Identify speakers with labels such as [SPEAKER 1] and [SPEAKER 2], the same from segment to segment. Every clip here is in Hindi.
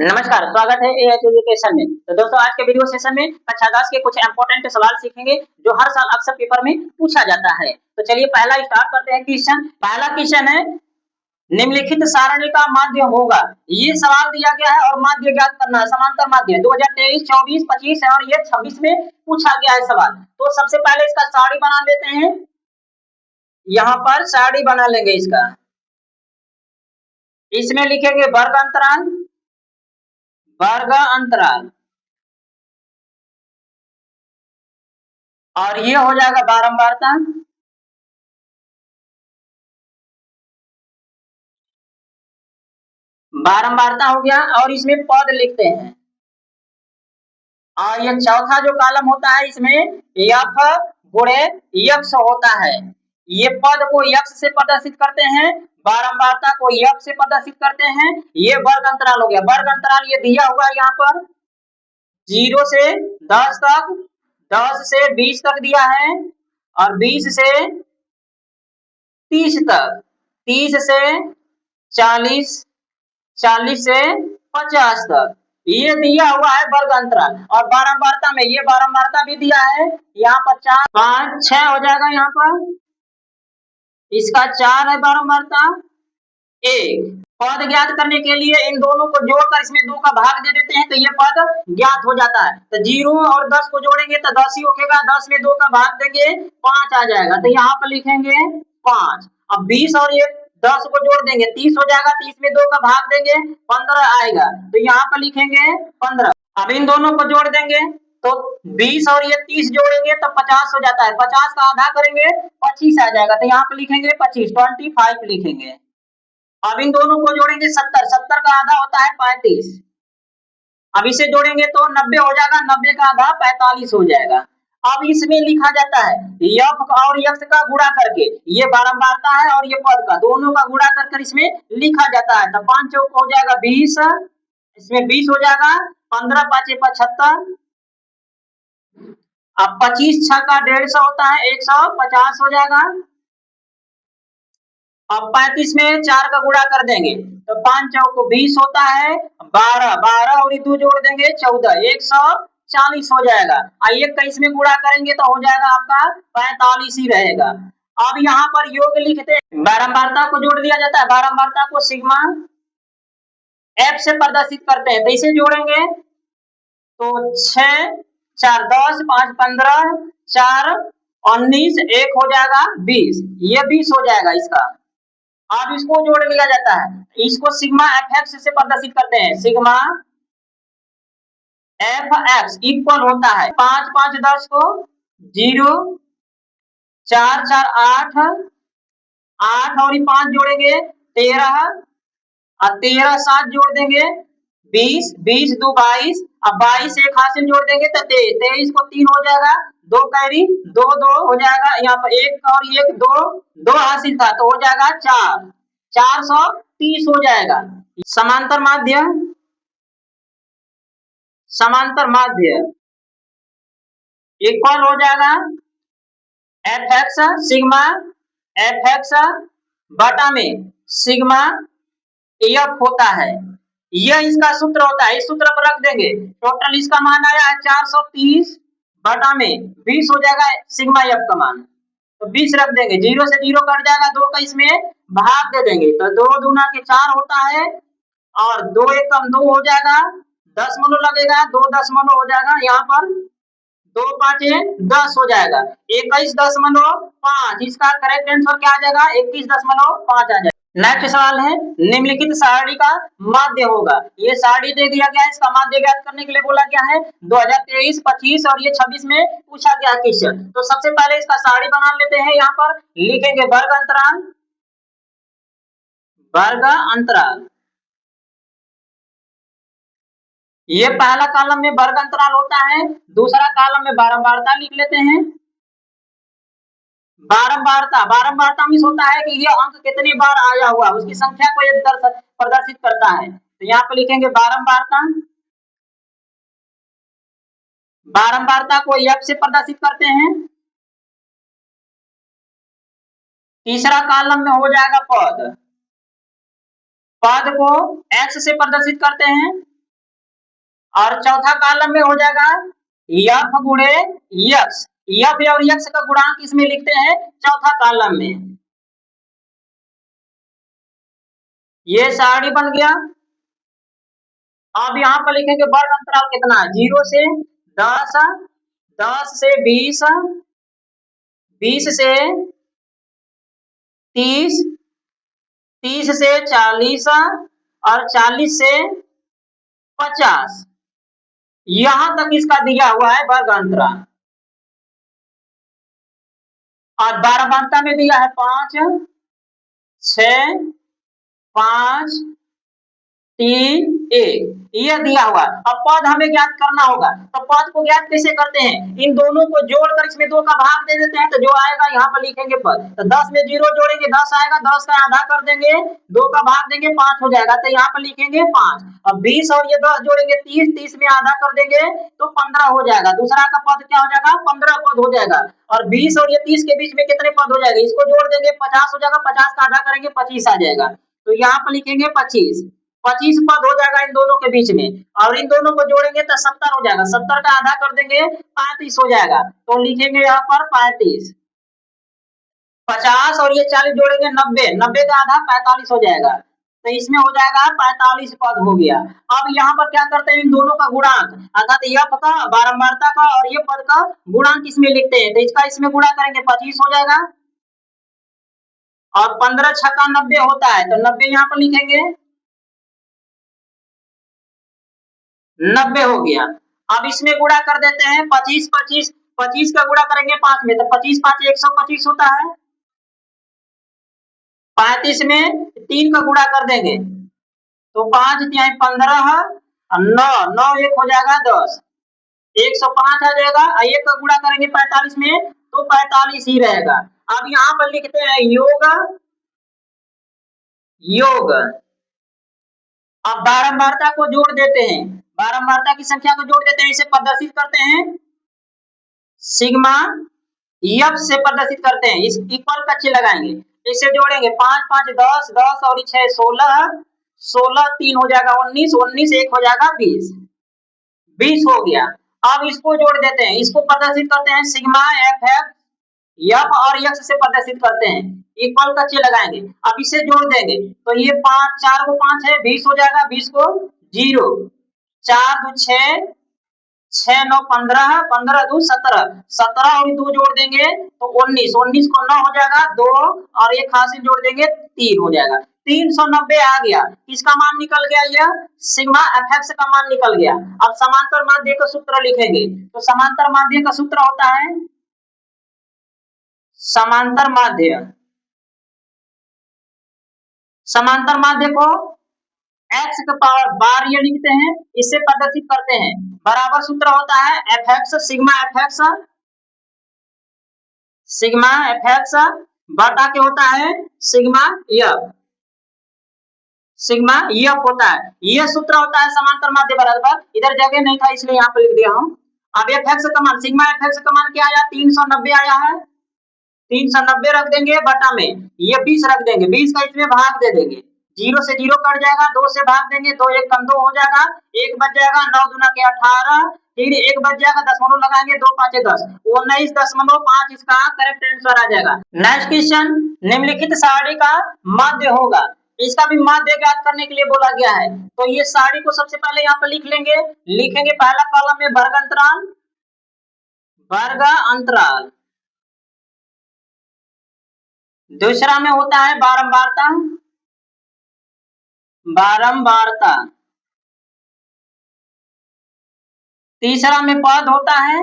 [SPEAKER 1] नमस्कार, स्वागत है एएच एजुकेशन में। तो दोस्तों आज के वीडियो सेशन में कक्षा 10 के कुछ इंपॉर्टेंट सवाल सीखेंगे जो हर साल अक्सर पेपर में पूछा जाता है। तो चलिए पहला स्टार्ट करते हैं क्वेश्चन। पहला क्वेश्चन है निम्नलिखित सारणी का माध्य होगा। ये सवाल दिया गया है और माध्य ज्ञात करना है। समांतर माध्य 2023, 24, 25 और ये 26 में पूछा गया है सवाल। तो सबसे पहले इसका सारणी बना लेते हैं। यहाँ पर सारणी बना लेंगे इसका। इसमें लिखेंगे वर्ग अंतराल, वर्ग अंतराल और ये हो जाएगा बारंबारता। बारंबारता हो गया और इसमें पद लिखते हैं। और ये चौथा जो कॉलम होता है इसमें यफ गुणे यक्स होता है। ये पद को यक्स से प्रदर्शित करते हैं, बारंबारता को यफ से प्रदर्शित करते हैं। ये वर्ग अंतराल हो गया। वर्ग अंतराल ये दिया हुआ है यहाँ पर 0 से 10 तक, 10 से 20 तक दिया है और 20 से 30 तक, 30 से 40, 40 से 50 तक ये दिया हुआ है वर्ग अंतराल। और बारंबारता में ये बारंबारता भी दिया है। यहाँ पर 4, 5, 6 हो जाएगा। यहाँ पर इसका 4 है बारंबारता। एक पद ज्ञात करने के लिए इन दोनों को जोड़कर इसमें 2 का भाग दे देते हैं तो ये पद ज्ञात हो जाता है। तो 0 और 10 को जोड़ेंगे तो 10 ही होगा। 10 में 2 का भाग देंगे 5 आ जाएगा। तो यहाँ पर लिखेंगे 5। अब 20 और ये 10 को जोड़ देंगे 30 हो जाएगा। 30 में 2 का भाग देंगे 15 आएगा। तो यहाँ पर लिखेंगे 15। अब इन दोनों को जोड़ देंगे तो 20 और ये 30 जोड़ेंगे तो 50 हो जाता है। 50 का आधा करेंगे 25 आ जाएगा। तो यहाँ पे लिखेंगे 25, 25 लिखेंगे। अब इन दोनों को जोड़ेंगे 70, 70 का आधा होता है 35। अब इसे जोड़ेंगे तो 90 हो जाएगा। 90 का आधा 45 हो जाएगा। अब इसमें लिखा जाता है यफ और यक्स का गुणा करके। ये बारंबारता है और ये पद का दोनों का गुणा कर इसमें लिखा जाता है। तो 5 चौक हो जाएगा 20, इसमें 20 हो जाएगा। 15 5 75। अब 25 6 का 150 होता है 150 हो जाएगा। अब 35 में 4 का गुणा कर देंगे तो 5 चौक 20 होता है। 12, 12 और 2 जोड़ देंगे 14, 140 हो जाएगा। एक का इसमें गुणा करेंगे तो हो जाएगा आपका 45 ही रहेगा। अब यहाँ पर योग लिखते हैं। बारंबारता को जोड़ दिया जाता है। बारंबारता को सिग्मा एफ से प्रदर्शित करते हैं। तो इसे जोड़ेंगे तो 6 4 10, 5 15, 4 19, 1 हो जाएगा 20। ये 20 हो जाएगा इसका। अब इसको जोड़ लिया जाता है। इसको सिग्मा एफ एक्स से प्रदर्शित करते हैं। सिग्मा एफ एक्स इक्वल होता है 5 5 10 को 0, 4 4 8, 8 और 5 जोड़ेंगे 13 और 13 7 जोड़ देंगे 20, 20 2 22। अब 22 एक हासिल जोड़ देंगे तो 23, 23 को 3 हो जाएगा। 2 कैरी 2 2 हो जाएगा। यहाँ पर 1 और 1 2, 2 हासिल था तो हो जाएगा 4, 430 हो जाएगा। समांतर माध्य, समांतर माध्य इक्वल हो जाएगा F X sigma F x बटा में सिग्मा एफ होता है। यह इसका सूत्र होता है। इस सूत्र पर रख देंगे। टोटल इसका मान आया है 430 बटा में 20 हो जाएगा सिग्मा एफ का मान। तो 20 रख देंगे। 0 से 0 कट जाएगा। 2 का इसमें भाग दे देंगे तो 2 दूना के 4 होता है और 2 1 कम 2 हो जाएगा। 10 मनो लगेगा। 2 10 मनो हो जाएगा। यहाँ पर 2 5 10 हो जाएगा। 21 10 मनो 5। इसका करेक्ट आंसर क्या आ जाएगा? 21 10 मनो 5 आ जाएगा। नेक्स्ट सवाल है निम्नलिखित सारणी का माध्य होगा। ये सारणी दे दिया गया है। इसका माध्य ज्ञात करने के लिए बोला गया है। 2023, 25 और ये 26 में पूछा गया क्वेश्चन। तो सबसे पहले इसका सारणी बना लेते हैं। यहाँ पर लिखेंगे वर्ग अंतराल, वर्ग अंतराल। ये पहला कॉलम में वर्ग अंतराल होता है। दूसरा कॉलम में बारंबारता लिख लेते हैं। बारंबारता, बारंबारता मीन्स होता है कि ये अंक कितनी बार आया हुआ उसकी संख्या को ये प्रदर्शित करता है। तो यहाँ पे लिखेंगे बारंबारता। बारंबारता को एफ से प्रदर्शित करते हैं। तीसरा कॉलम में हो जाएगा पद, पद को एक्स से प्रदर्शित करते हैं। और चौथा कॉलम में हो जाएगा यफ गुणे यक्स। यफ और यक्स का गुणांक इसमें लिखते हैं चौथा कॉलम में। ये सारणी बन गया। अब यहाँ पर लिखेंगे वर्ग अंतराल कितना है, 0 से 10, 10 से 20, 20 से 30, 30 से 40 और 40 से 50। यहां तक इसका दिया हुआ है वर्ग अंतराल। और बारहमांता में दिया है 5, 6, 5, 3, 1, यह दिया हुआ। अब पद हमें ज्ञात करना होगा, तो पद को ज्ञात कैसे करते हैं, इन दोनों को जोड़कर इसमें 2 का भाग दे देते हैं, तो जो आएगा यहाँ पर लिखेंगे पद। तो 10 में 0 जोड़ेंगे 10 आएगा, 10 का आधा कर देंगे, 2 का भाग देंगे 5 हो जाएगा, तो यहाँ पर लिखेंगे 5। अब 20 और ये 10 जोड़ेंगे 30, 30 में आधा कर देंगे तो 15 हो जाएगा। दूसरा का पद क्या हो जाएगा, 15 पद हो जाएगा। और 20 और ये 30 के बीच में कितने पद हो जाएगा, इसको जोड़ देंगे 50 हो जाएगा, 50 का आधा करेंगे 25 आ जाएगा, तो यहाँ पर लिखेंगे 25। 25 पद हो जाएगा इन दोनों के बीच में, और इन दोनों को जोड़ेंगे तो 70 हो जाएगा, 70 का आधा कर देंगे 35 हो जाएगा, तो लिखेंगे यहाँ पर 35। 50 और ये 40 जोड़ेंगे 90, 90 का आधा 45 हो जाएगा, तो इसमें हो जाएगा 45 पद हो गया। अब यहाँ पर क्या करते हैं, इन दोनों का गुणांक अर्थात यह का बारंबारता का और ये पद का गुणांक इसमें लिखते हैं, तो इसका इसमें गुणा करेंगे 25 हो जाएगा। और 15 छक्का 90 होता है, तो 90 यहाँ पर लिखेंगे, 90 हो गया। अब इसमें गुणा कर देते हैं 25, 25, 25 का गुणा करेंगे 5 में, तो 25 5 125 होता है। 35 में 3 का गुणा कर देंगे तो 5 तिहाई 15, 9 9 1 हो जाएगा 10, 105 आ जाएगा। 1 का गुणा करेंगे 45 में तो 45 ही रहेगा। अब यहाँ पर लिखते हैं योग, योग। अब बारंबारता को जोड़ देते हैं, बारंबारता की संख्या को जोड़ देते हैं, इसे प्रदर्शित करते हैं सिग्मा एफ से प्रदर्शित करते हैं। इस इक्वल का चिन्ह लगाएंगे, इसे जोड़ेंगे 5 5 10 10 और 6 16, 16 3 हो जाएगा 19, 19 1 हो जाएगा 20, 20 हो गया। अब इसको जोड़ देते हैं, इसको प्रदर्शित करते हैं सिग्मा एफ एफ एफ और एक्स से प्रदर्शित करते हैं, इक्वल का चिन्ह लगाएंगे। अब इसे जोड़ देंगे तो ये 5 4 को 5 है 20 हो जाएगा, 20 को 0, 4 2 6, 6 9 15, 15 2 17, 17 और 2 जोड़ देंगे तो 19, 19 को 9 हो जाएगा 2 और एक हासिल जोड़ देंगे 3 हो जाएगा, 390 आ गया। इसका मान निकल गया, यह सिग्मा एफएक्स का मान निकल गया। अब समांतर माध्य का सूत्र लिखेंगे, तो समांतर माध्य का सूत्र होता है समांतर माध्य, समांतर माध्य को x के पावर 12 लिखते हैं, इससे प्रदर्शित करते हैं। बराबर सूत्र होता है F X sigma F X, sigma F x बटा के होता है सिग्मा एफ, सिग्मा एफ होता है। यह सूत्र होता है समांतर माध्य बराबर, इधर जगह नहीं था इसलिए यहाँ पे लिख दिया हूँ। अब एफ एक्स का मान, सिग्मा एफ एक्स का मान क्या आया, 390 आया है, 390 रख देंगे बटा में ये 20 रख देंगे, 20 का इसमें भाग दे देंगे, 0 से 0 कट जाएगा, 2 से भाग देंगे, 2 1 कम 2 हो जाएगा, 1 बच जाएगा, 9 दूना के 18, फिर 1 बच जाएगा, दशमलव लगाएंगे, 2 5 10, 19.5 इसका करेक्ट आंसर आ जाएगा। नेक्स्ट क्वेश्चन, निम्नलिखित सारणी का माध्य होगा, इसका भी माध्य ज्ञात करने के लिए बोला गया है। तो ये सारणी को सबसे पहले यहाँ पर लिख लेंगे, लिखेंगे पहला कॉलम में वर्ग अंतराल, वर्ग अंतराल, दूसरा में होता है बारंबारता, बारंबारता, तीसरा में पद होता है,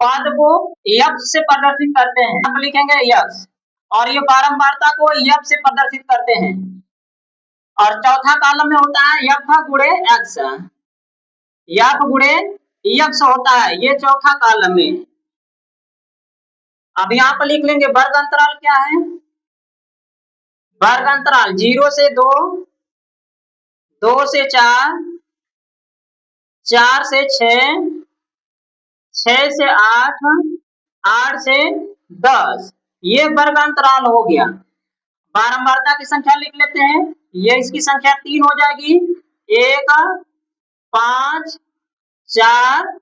[SPEAKER 1] पद को यफ से प्रदर्शित करते हैं, आप लिखेंगे यफ, और ये बारंबारता को यफ से प्रदर्शित करते हैं। और चौथा कॉलम में होता है यफ गुणे एक्स, यफ गुणे एक्स होता है ये चौथा कॉलम में। अब यहाँ पर लिख लेंगे वर्ग अंतराल क्या है, वर्ग अंतराल 0 से 2, 2 से 4, 4 से 6, 6 से 8, 8 से 10, ये वर्ग अंतराल हो गया। बारंबारता की संख्या लिख लेते हैं, ये इसकी संख्या 3 हो जाएगी, 1 5 4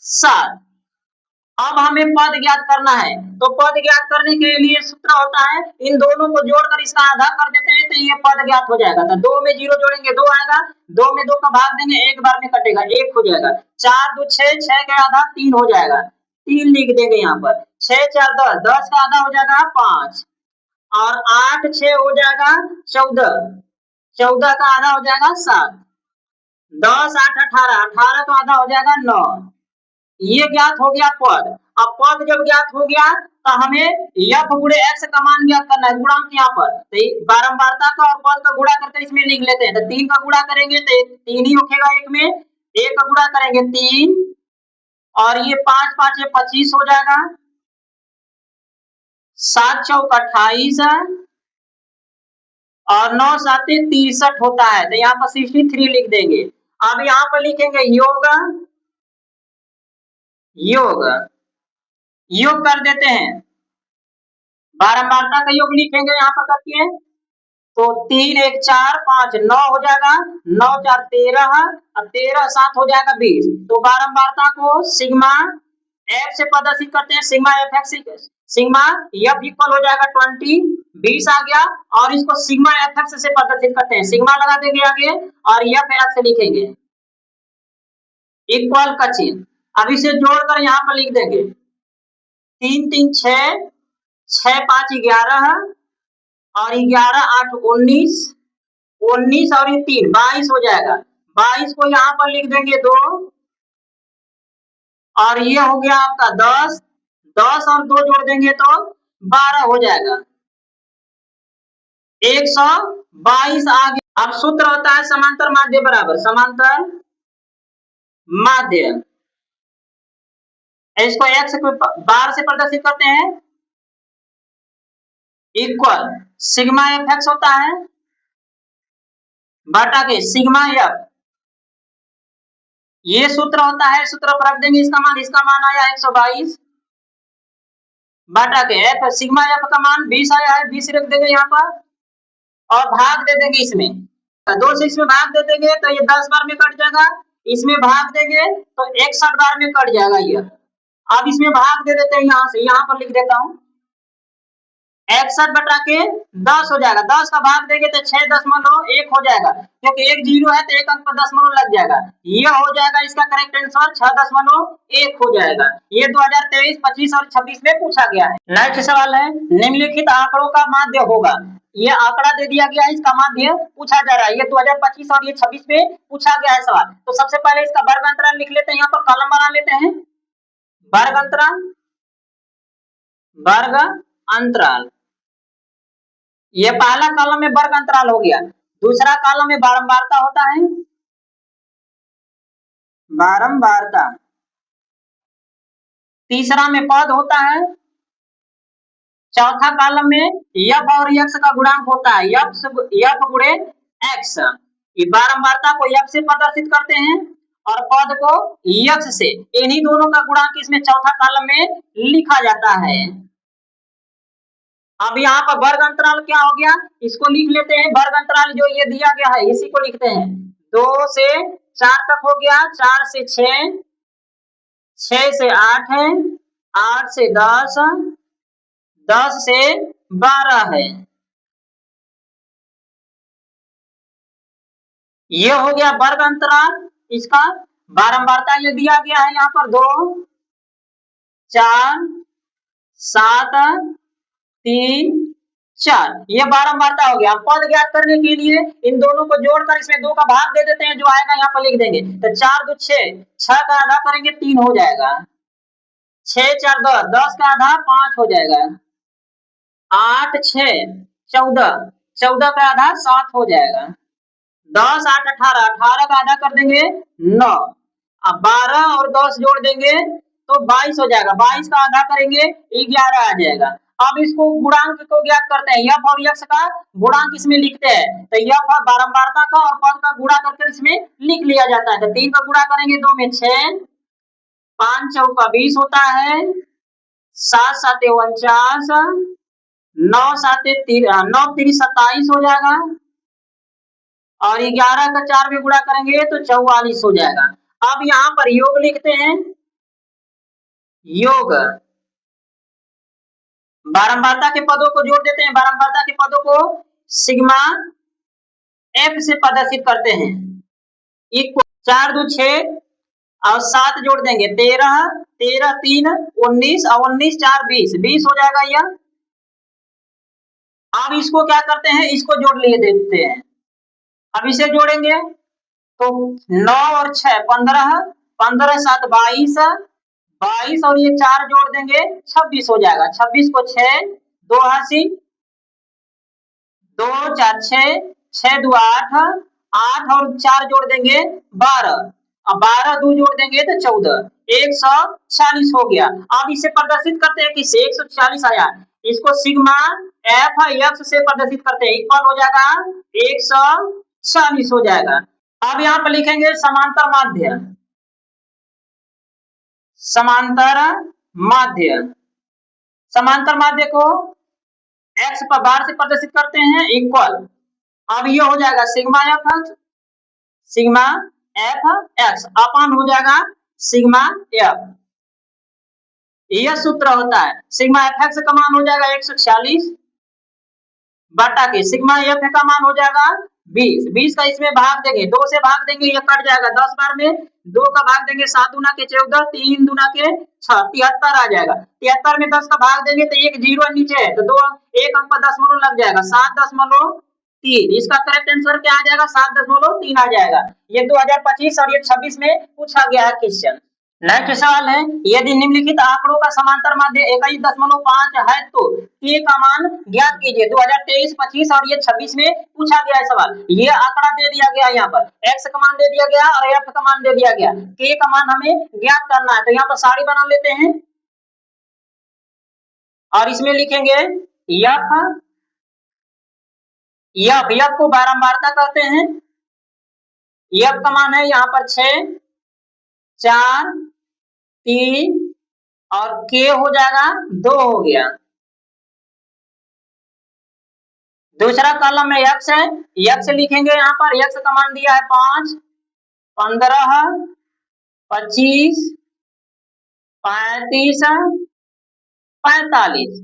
[SPEAKER 1] 7। अब हमें पद ज्ञात करना है, तो पद ज्ञात करने के लिए सूत्र होता है, इन दोनों को जोड़कर इसका आधा कर देते हैं तो ये पद ज्ञात हो जाएगा। तो 2 में 0 जोड़ेंगे 2 आएगा, 2 में 2 का भाग देंगे, एक बार में कटेगा, 1 हो जाएगा। 4 2 6, 6 का आधा 3 हो जाएगा, 3 लिख देंगे यहाँ पर। 6 4 10, 10 का आधा हो जाएगा 5, और 8 6 हो जाएगा 14, 14 का आधा हो जाएगा 7, 10 8 18, 18 का आधा हो जाएगा 9। ये ज्ञात हो गया पद। अब पद जब ज्ञात हो गया तो हमें f गुणे x का मान ज्ञात करना है, गुणांक यहाँ पर। तो बारंबारता का और पद का गुणा करके इसमें लिख लेते हैं। तो 3 का गुणा करेंगे तो 3 ही उठेगा, एक में 1 का गुणा करेंगे 3, और ये 5 5 25 हो जाएगा, 7 चौक 28, और 9 7 63 होता है। तो यहाँ पर 63 लिख देंगे। अब यहाँ पर लिखेंगे योग, योग योग कर देते हैं, बारंबारता का योग लिखेंगे यहाँ पर करके। तो 3 1 4 5 9 हो जाएगा, 9 4 13, और 13 7 हो जाएगा 20। तो बारंबारता को सिग्मा एफ से प्रदर्शित करते हैं, sigma F X, sigma F equal हो जाएगा 20, 20 आ गया, और इसको सिग्मा एफ एक्स से प्रदर्शित करते हैं, सिग्मा लगा देंगे आगे और एफ एक्स लिखेंगे, इक्वल का चिन्ह। अब इसे जोड़कर यहाँ पर लिख देंगे 3 3 6, 6 5 11, और 11 8 19, 19 और ये 3 22 हो जाएगा। 22 को यहाँ पर लिख देंगे 2, और ये हो गया आपका 10, 10 और 2 जोड़ देंगे तो 12 हो जाएगा, 122 आ गया। अब सूत्र होता है समांतर माध्य बराबर समांतर माध्य। इसको x बार से प्रदर्शित करते हैं, इक्वल सिग्मा एफ एक्स होता है बटा के सिग्मा एफ, ये सूत्र होता है, सूत्र पर रख देंगे इसका मान आया 122 बटा के एफ, सिग्मा एफ का मान 20 आया है, 20 रख देंगे यहाँ पर, और भाग दे देंगे इसमें, 2 से इसमें भाग दे देंगे तो ये 10 बार में कट जाएगा, इसमें भाग देंगे तो 61 बार में कट जाएगा ये। अब इसमें भाग दे देते हैं, यहाँ से यहाँ पर लिख देता हूँ 61 बटा के 10 हो जाएगा, 10 का भाग देंगे तो 6.1 हो जाएगा, क्योंकि एक 0 है तो एक अंक पर दशमलव लग जाएगा, ये हो जाएगा इसका करेक्ट आंसर 6.1 हो जाएगा। ये 2023, 25 और 26 में पूछा गया है। नेक्स्ट सवाल है, निम्नलिखित आंकड़ों का माध्य होगा। ये आंकड़ा दे दिया गया है, इसका माध्य पूछा जा रहा है, ये 2025 और ये 26 में पूछा गया है सवाल। तो सबसे पहले इसका वर्ग अंतराल लिख लेते हैं, यहाँ पर कॉलम बना लेते हैं, वर्ग अंतराल, वर्ग अंतराल, ये पहला कॉलम में वर्ग अंतराल हो गया, दूसरा कॉलम में बारंबारता होता है, बारंबारता, तीसरा में पद होता है, चौथा कॉलम में यफ और यक्स का गुणांक होता है, यफ गुणे एक्स। ये बारंबारता को यफ से प्रदर्शित करते हैं और पद को यक्स से, इन्हीं दोनों का गुणांक इसमें चौथा कॉलम में लिखा जाता है। अब यहाँ पर वर्ग अंतराल क्या हो गया, इसको लिख लेते हैं, वर्ग अंतराल जो ये दिया गया है इसी को लिखते हैं, 2 से 4 तक हो गया, 4 से 6, 6 से 8 है, 8 से 10, 10 से 12 है, ये हो गया वर्ग अंतराल। इसका बारंबारता ये दिया गया है यहाँ पर 2 4 7 3 4, ये बारंबारता हो गया। पद ज्ञात करने के लिए इन दोनों को जोड़कर इसमें 2 का भाग दे देते हैं, जो आएगा यहाँ पर लिख देंगे। तो 4 2 6, 6 का आधा करेंगे 3 हो जाएगा, 6 4 10, 10 का आधा 5 हो जाएगा, 8 6 14, 14 का आधा 7 हो जाएगा, 10 8 18, 18 का आधा कर देंगे 9, अब 12 और 10 जोड़ देंगे तो 22 हो जाएगा, 22 का आधा करेंगे 11 आ जाएगा। अब इसको गुणांक को ज्ञात करते हैं, यफ और यक्स का गुणांक इसमें लिखते हैं। तो यफ बारंबारता का और पद का गुणा करके इसमें लिख लिया जाता है। तो 3 का गुणा करेंगे 2 में 6, 5 चौका 20 होता है, 7 7 49, 9 7 9 3 27 हो जाएगा, और 11 का 4 में गुणा करेंगे तो 44 हो जाएगा। अब यहाँ पर योग लिखते हैं, योग बारंबारता के पदों को जोड़ देते हैं, बारंबारता के पदों को सिग्मा एफ से प्रदर्शित करते हैं। इक्वल 4 2 6 और 7 जोड़ देंगे 13, 13 3 19 और 19 4 20, 20 हो जाएगा यह। अब इसको क्या करते हैं, इसको जोड़ लिए देते हैं। अब इसे जोड़ेंगे तो 9 और 6 15, 15 7 22, 22 और ये 4 जोड़ देंगे 26 हो जाएगा। 26 को 6 2 80, 2 4 6, 6 2 8, 8 और 4 जोड़ देंगे 12, अब 12 2 जोड़ देंगे तो 14, 140 हो गया। अब इसे प्रदर्शित करते हैं, किससे 140 आया, इसको सिग्मा एफ एक्स से प्रदर्शित करते हैं, इक्वल हो जाएगा 140 हो जाएगा। अब यहाँ पर लिखेंगे समांतर माध्य, समांतर माध्य, समांतर माध्य को एक्स पर बार से प्रदर्शित करते हैं, इक्वल। अब ये हो जाएगा sigma F X, sigma F X अपन हो जाएगा सिग्मा एफ। यह सूत्र होता है, सिग्मा एफ एक्स का मान हो जाएगा 140 बटा के सिग्मा एफ का मान हो जाएगा 20, 20 का इसमें भाग देंगे, 2 से भाग देंगे ये कट जाएगा, 10 बार में 2 का भाग देंगे, 7 दूना के 14, 3 दूना के 6, 73 आ जाएगा। 73 में 10 का भाग देंगे तो एक जीरो नीचे है तो 2 एक अंक पर दशमलव लग जाएगा, 7.3। इसका करेक्ट आंसर क्या आ जाएगा, 7.3 आ जाएगा। ये 2025 और ये 26 में पूछा गया है क्वेश्चन। नेक्स्ट सवाल है, यदि निम्नलिखित आंकड़ों का समांतर माध्य 21.5 है तो के का मान ज्ञात कीजिए। 2023, 25 और ये 26 में पूछा गया है सवाल। ये आंकड़ा दे दिया गया यहाँ पर, x का मान दे दिया गया और f का मान दे दिया गया, के का मान हमें ज्ञात करना है। तो यहाँ पर सारी बना लेते हैं और इसमें लिखेंगे यफ को बारंबारता कहते हैं। यफ का मान है यहाँ पर 6 4 3 और के हो जाएगा 2 हो गया। दूसरा कॉलम में एक्स है, एक्स लिखेंगे यहाँ पर, एक्स का मान दिया है 5 15 25 35 45,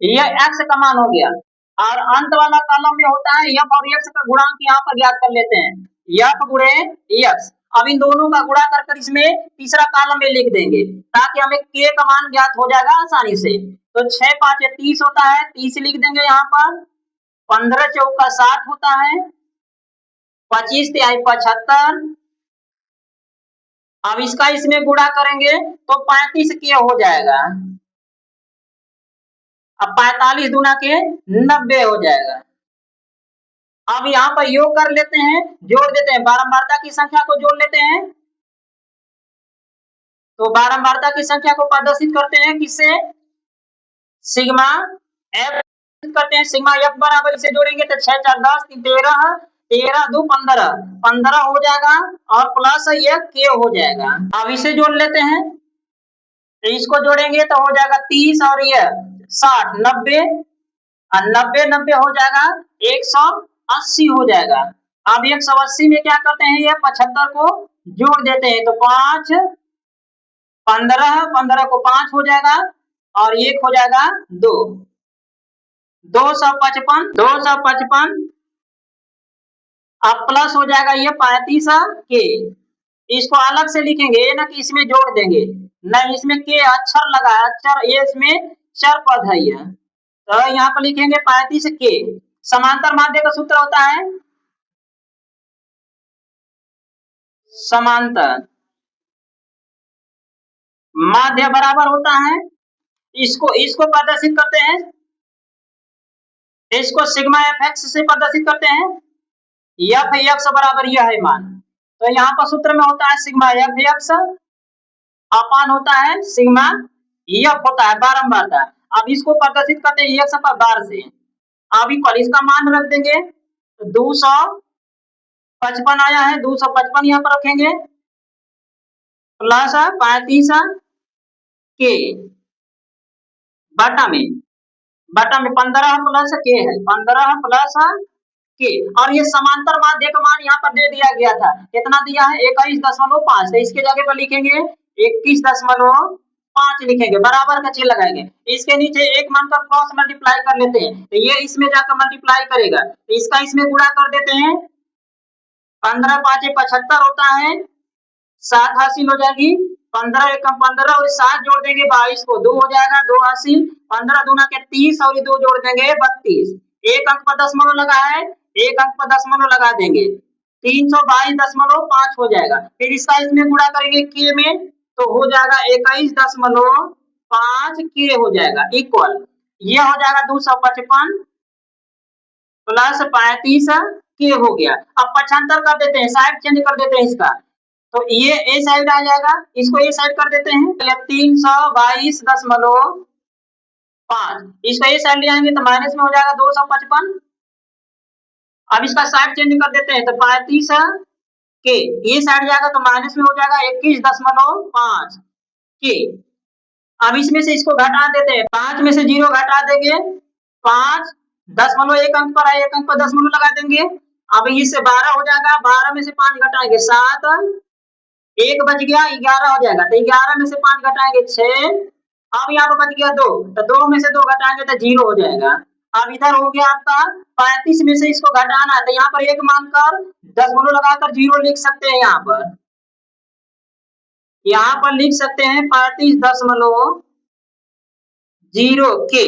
[SPEAKER 1] यह एक्स का मान हो गया। और अंत वाला कॉलम में होता है एफ और एक्स का गुणांक, यहाँ पर ज्ञात कर लेते हैं, एफ गुणे एक्स। अब इन दोनों का गुणा कर कर इसमें तीसरा कॉलम में लिख देंगे ताकि हमें के का मान ज्ञात हो जाएगा आसानी से। तो 6 5 30 होता है, 30 लिख देंगे यहाँ पर, 15 चौका 60 होता है, 25 तिहाई 75। अब इसका इसमें गुणा करेंगे तो 35 के हो जाएगा। अब 45 दूना के 90 हो जाएगा। अब यहाँ पर योग कर लेते हैं, जोड़ देते हैं, बारंबारता की संख्या को जोड़ लेते हैं। तो बारंबारता की संख्या को प्रदर्शित करते हैं किससे, सिग्मा एफ करते हैं, सिग्मा एफ बराबर इसे जोड़ेंगे तो 6 4 10 13, 13 2 15, 15 हो जाएगा और प्लस ये के हो जाएगा। अब इसे जोड़ लेते हैं, तो इसको जोड़ेंगे तो हो जाएगा 30 और ये 60 90 और 90 90 हो जाएगा 180 हो जाएगा। अब 180 में क्या करते हैं, ये 75 को जोड़ देते हैं तो 5 15, 15 को 5 हो जाएगा और 1 हो जाएगा 2, 255 255। अब प्लस हो जाएगा ये 35 के, इसको अलग से लिखेंगे ना कि इसमें जोड़ देंगे, नहीं इसमें के अक्षर लगा है, अक्षर ये इसमें चर पद है ये, तो यहाँ पर लिखेंगे 35 के। समांतर माध्य का सूत्र होता है समांतर माध्य बराबर होता है, इसको प्रदर्शित करते हैं, इसको सिग्मा एफ एक्स से प्रदर्शित करते हैं, एफ एक्स बराबर यह है मान। तो यहाँ पर सूत्र में होता है सिग्मा एफ एक्स अपान होता है सिग्मा एफ होता है बारंबारता। अब इसको प्रदर्शित करते हैं एक्स पर बार से, अब इक्वल इसका मान रख देंगे तो 255 आया है, 255 यहाँ पर रखेंगे प्लस 35 के बटा में 15 प्लस के है, 15 प्लस के। और ये समांतर माध्य का मान यहाँ पर दे दिया गया था, कितना दिया है 21.5, तो इसके जगह पर लिखेंगे 21.5 लिखेंगे, बराबर का चिन्ह लगाएंगे। इसके नीचे एक मान का क्रॉस मल्टीप्लाई कर लेते हैं, तो ये इसमें जाकर मल्टीप्लाई करेगा, तो इसका इसमें गुणा कर देते हैं। 15 5 75 होता है, 7 हासिल हो जाएगी, 15 एकम 15 और 7 जोड़ देंगे 22 को, 2 हो जाएगा, 2 हासिल, 15 दूना के 30 और 2 जोड़ देंगे 32। एक अंक पर दशमलव लगा है, एक अंक पर दशमलव लगा देंगे, 322.5 हो जाएगा। फिर इसका इसमें गुणा करेंगे के में, तो हो जाएगा 21.5 के हो जाएगा, इक्वल ये हो जाएगा 255 प्लस 35 के हो गया। अब पक्षांतर कर देते हैं, साइड चेंज कर देते हैं इसका, तो ये ए साइड आ जाएगा, इसको ए साइड कर देते हैं, 322.5, इसको ए साइड ले आएंगे तो माइनस में हो जाएगा 255। अब इसका साइड चेंज कर देते हैं, तो 35 के ये साइड जाएगा तो माइनस में हो जाएगा 21.5 के। अब इसमें से इसको घटा देते हैं, 5 में से 0 घटा देंगे, 5 दशमलव एक अंक पर है, एक अंक पर दशमलव लगा देंगे। अब इससे 12 हो जाएगा, 12 में से 5 घटाएंगे 7, एक बच गया 11 हो जाएगा, तो 11 में से 5 घटाएंगे 6, अब यहाँ पर बच गया 2, तो 2 में से 2 घटाएंगे तो 0 हो जाएगा। अब इधर हो गया आपका 35 में से इसको घटाना है, तो यहाँ पर एक मानकर दशमलव लगाकर 0 लिख सकते हैं, यहाँ पर लिख सकते हैं 35.0 के,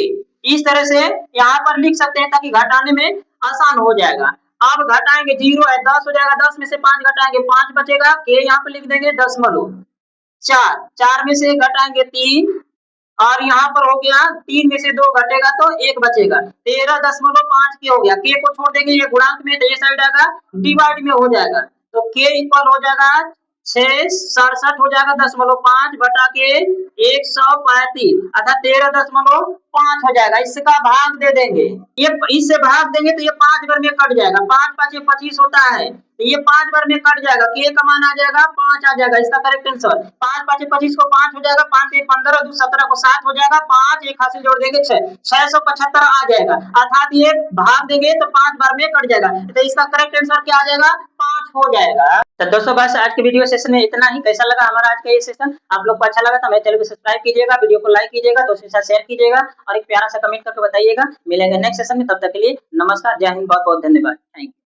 [SPEAKER 1] इस तरह से यहाँ पर लिख सकते हैं ताकि घटाने में आसान हो जाएगा। अब घटाएंगे 0 है 10 हो जाएगा, 10 में से 5 घटाएंगे 5 बचेगा, के यहाँ पर लिख देंगे दशमलव, 4 में से घटाएंगे 3 और यहाँ पर हो गया 3 में से 2 घटेगा तो 1 बचेगा, 13.5 के हो गया। के को छोड़ देंगे, ये गुणांक में, तो ये साइड आएगा डिवाइड में हो जाएगा, तो के इक्वल हो जाएगा 667 हो जाएगा, 0.5 बटा के 135 अर्थात 13.5 हो जाएगा। इसका भाग दे देंगे, ये इससे भाग देंगे तो ये 5 बार में कट जाएगा, 5 5 25 होता है, तो ये 5 बार में कट जाएगा, के का मान आ जाएगा 5 आ जाएगा, इसका करेक्ट आंसर 5 5 25 को 5 हो जाएगा, 5 1 15 2 17 को 7 हो जाएगा, 5 एक हासिल जोड़ देंगे 6 675 आ जाएगा, अर्थात ये भाग देंगे तो 5 बार में कट जाएगा, तो इसका करेक्ट आंसर क्या आ जाएगा 5 हो जाएगा। तो दोस्तों बस आज के वीडियो सेशन में इतना ही। कैसा लगा हमारा आज का ये सेशन, आप लोग को अच्छा लगा तो हमारे चैनल को सब्सक्राइब कीजिएगा, वीडियो को लाइक कीजिएगा, दोस्तों के साथ शेयर कीजिएगा और एक प्यारा सा कमेंट करके बताइएगा। मिलेंगे नेक्स्ट सेशन में, तब तक के लिए नमस्कार, जय हिंद, बहुत बहुत धन्यवाद, थैंक यू।